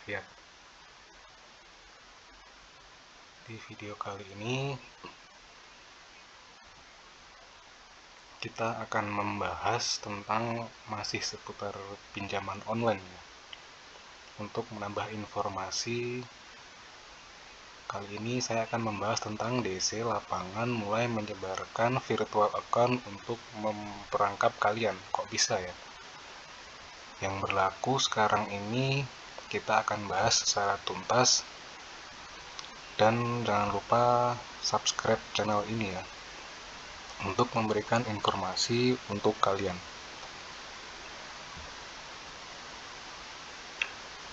Ya, di video kali ini kita akan membahas tentang masih seputar pinjaman online ya. Untuk menambah informasi, kali ini saya akan membahas tentang DC Lapangan mulai menyebarkan virtual account untuk memperangkap kalian. Kok bisa ya? Yang berlaku sekarang ini kita akan bahas secara tuntas. Dan jangan lupa subscribe channel ini ya, untuk memberikan informasi untuk kalian.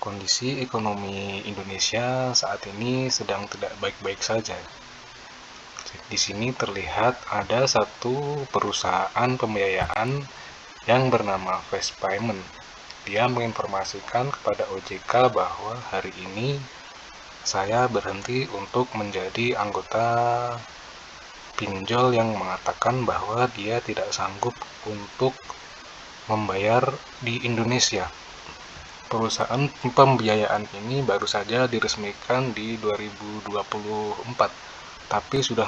Kondisi ekonomi Indonesia saat ini sedang tidak baik-baik saja. Di sini terlihat ada satu perusahaan pembiayaan yang bernama Fast Payment. Dia menginformasikan kepada OJK bahwa hari ini saya berhenti untuk menjadi anggota pinjol yang mengatakan bahwa dia tidak sanggup untuk membayar di Indonesia. Perusahaan pembiayaan ini baru saja diresmikan di 2024, tapi sudah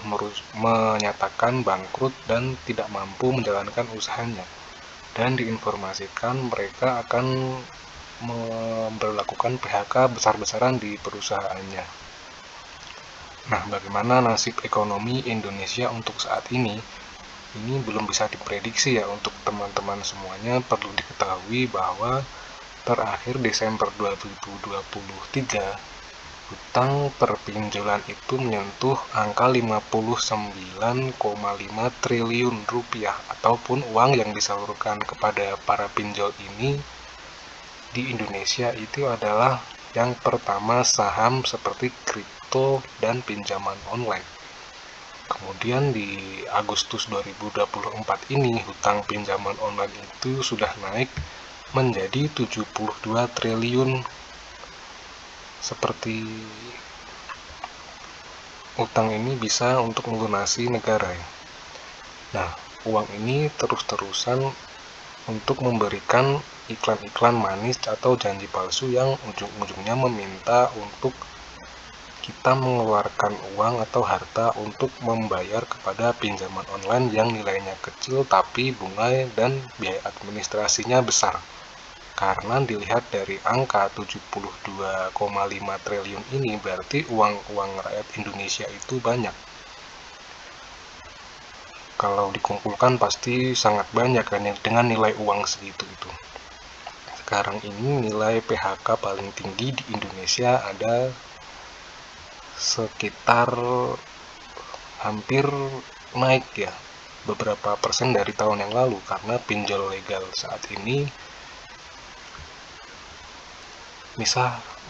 menyatakan bangkrut dan tidak mampu menjalankan usahanya. Dan diinformasikan mereka akan memberlakukan PHK besar-besaran di perusahaannya. Nah, bagaimana nasib ekonomi Indonesia untuk saat ini? Ini belum bisa diprediksi ya untuk teman-teman semuanya. Perlu diketahui bahwa terakhir Desember 2023, hutang perpinjolan itu menyentuh angka 59,5 triliun rupiah, ataupun uang yang disalurkan kepada para pinjol ini di Indonesia itu adalah yang pertama saham seperti kripto dan pinjaman online. Kemudian di Agustus 2024 ini hutang pinjaman online itu sudah naik menjadi 72 triliun. Seperti utang ini bisa untuk melunasi negara ya. Nah, uang ini terus-terusan untuk memberikan iklan-iklan manis atau janji palsu yang ujung-ujungnya meminta untuk kita mengeluarkan uang atau harta untuk membayar kepada pinjaman online yang nilainya kecil tapi bunga dan biaya administrasinya besar. Karena dilihat dari angka 72,5 triliun ini, berarti uang rakyat Indonesia itu banyak. Kalau dikumpulkan pasti sangat banyak kan dengan nilai uang segitu itu. Sekarang ini nilai PHK paling tinggi di Indonesia ada sekitar hampir naik ya beberapa persen dari tahun yang lalu, karena pinjol legal saat ini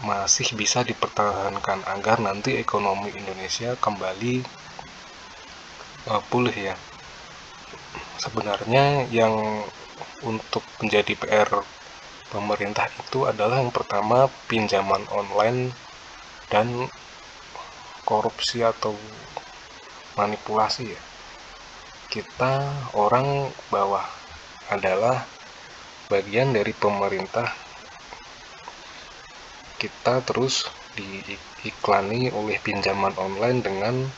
masih bisa dipertahankan agar nanti ekonomi Indonesia kembali pulih ya. Sebenarnya yang untuk menjadi PR pemerintah itu adalah yang pertama pinjaman online dan korupsi atau manipulasi ya. Kita orang bawah adalah bagian dari pemerintah. Kita terus diiklani oleh pinjaman online dengan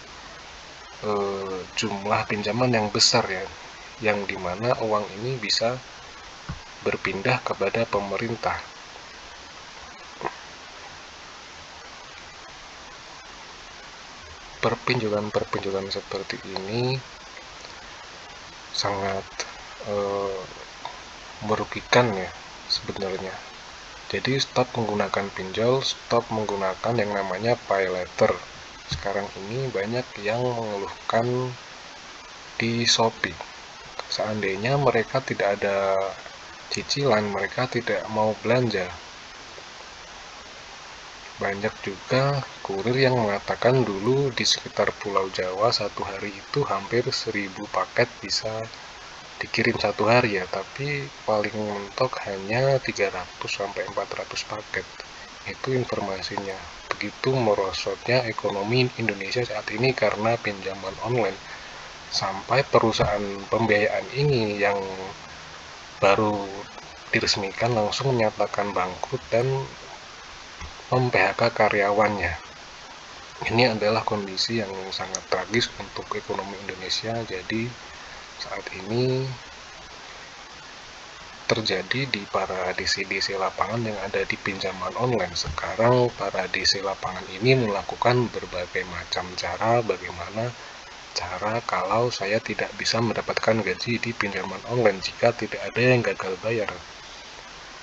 jumlah pinjaman yang besar ya, yang dimana uang ini bisa berpindah kepada pemerintah. Perpinjolan seperti ini sangat merugikan ya sebenarnya. Jadi stop menggunakan pinjol, stop menggunakan yang namanya pay later. Sekarang ini banyak yang mengeluhkan di Shopee. Seandainya mereka tidak ada cicilan, mereka tidak mau belanja. Banyak juga kurir yang mengatakan dulu di sekitar Pulau Jawa satu hari itu hampir 1000 paket bisa dikirim satu hari ya, tapi paling mentok hanya 300-400 paket. Itu informasinya. Begitu merosotnya ekonomi Indonesia saat ini karena pinjaman online. Sampai perusahaan pembiayaan ini yang baru diresmikan langsung menyatakan bangkrut dan mem-PHK karyawannya. Ini adalah kondisi yang sangat tragis untuk ekonomi Indonesia. Jadi saat ini terjadi di para DC-DC lapangan yang ada di pinjaman online. Sekarang para DC lapangan ini melakukan berbagai macam cara bagaimana cara kalau saya tidak bisa mendapatkan gaji di pinjaman online jika tidak ada yang gagal bayar.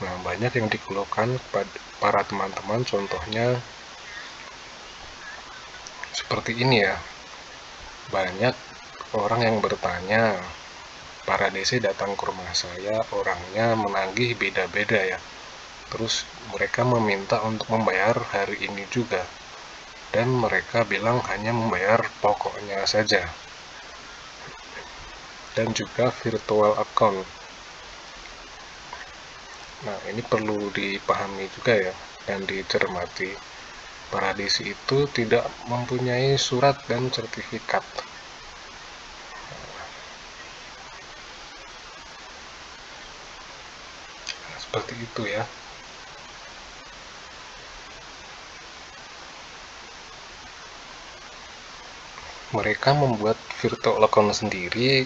Nah, banyak yang dikeluhkan kepada para teman-teman, contohnya seperti ini ya. Banyak orang yang bertanya, para DC datang ke rumah saya, orangnya menagih beda-beda ya. Terus mereka meminta untuk membayar hari ini juga. Dan mereka bilang hanya membayar pokoknya saja. Dan juga virtual account. Nah, ini perlu dipahami juga ya dan dicermati. Para DC itu tidak mempunyai surat dan sertifikat. Nah, seperti itu ya. Mereka membuat virtual account sendiri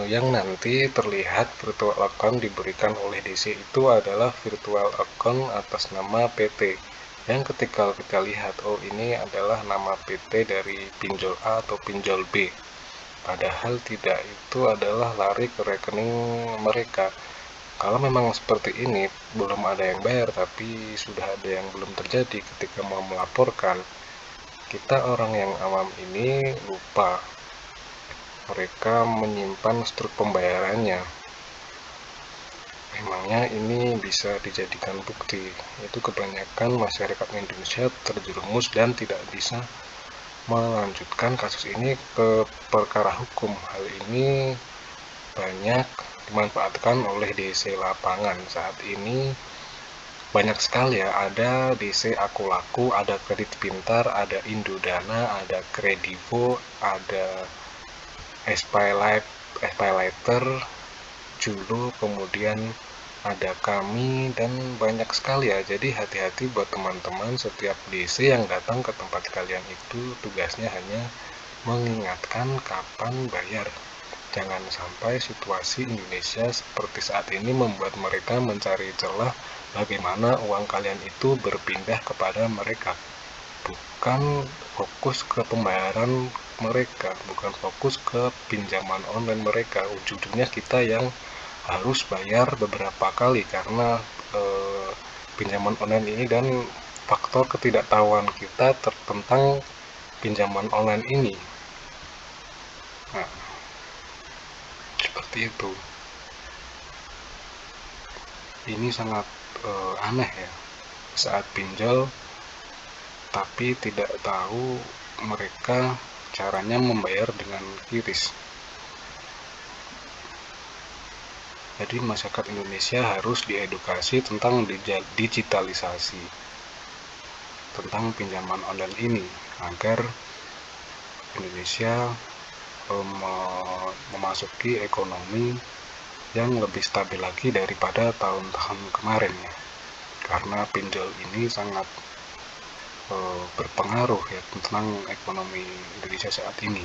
yang nanti terlihat virtual account diberikan oleh DC itu adalah virtual account atas nama PT. Yang ketika kita lihat, oh ini adalah nama PT dari pinjol A atau pinjol B. Padahal tidak, itu adalah lari ke rekening mereka. Kalau memang seperti ini, belum ada yang bayar tapi sudah ada yang belum terjadi ketika mau melaporkan, kita orang yang awam ini lupa mereka menyimpan struk pembayarannya. Memangnya ini bisa dijadikan bukti. Itu kebanyakan masyarakat Indonesia terjerumus dan tidak bisa melanjutkan kasus ini ke perkara hukum. Hal ini banyak dimanfaatkan oleh DC lapangan. Saat ini banyak sekali ya, ada DC Aku Laku, ada Kredit Pintar, ada Indodana, ada Kredivo, ada SPayLater, Julo, kemudian ada kami, dan banyak sekali ya. Jadi hati-hati buat teman-teman, setiap DC yang datang ke tempat kalian itu tugasnya hanya mengingatkan kapan bayar. Jangan sampai situasi Indonesia seperti saat ini membuat mereka mencari celah bagaimana uang kalian itu berpindah kepada mereka. Bukan fokus ke pembayaran mereka, bukan fokus ke pinjaman online mereka. Ujung-ujungnya kita yang harus bayar beberapa kali karena pinjaman online ini dan faktor ketidaktahuan kita tentang pinjaman online ini. Nah, seperti itu. Ini sangat aneh ya, saat pinjol tapi tidak tahu mereka caranya membayar dengan QRIS. Jadi masyarakat Indonesia harus diedukasi tentang digitalisasi tentang pinjaman online ini agar Indonesia memasuki ekonomi yang lebih stabil lagi daripada tahun-tahun kemarin ya. Karena pinjol ini sangat berpengaruh ya tentang ekonomi Indonesia saat ini.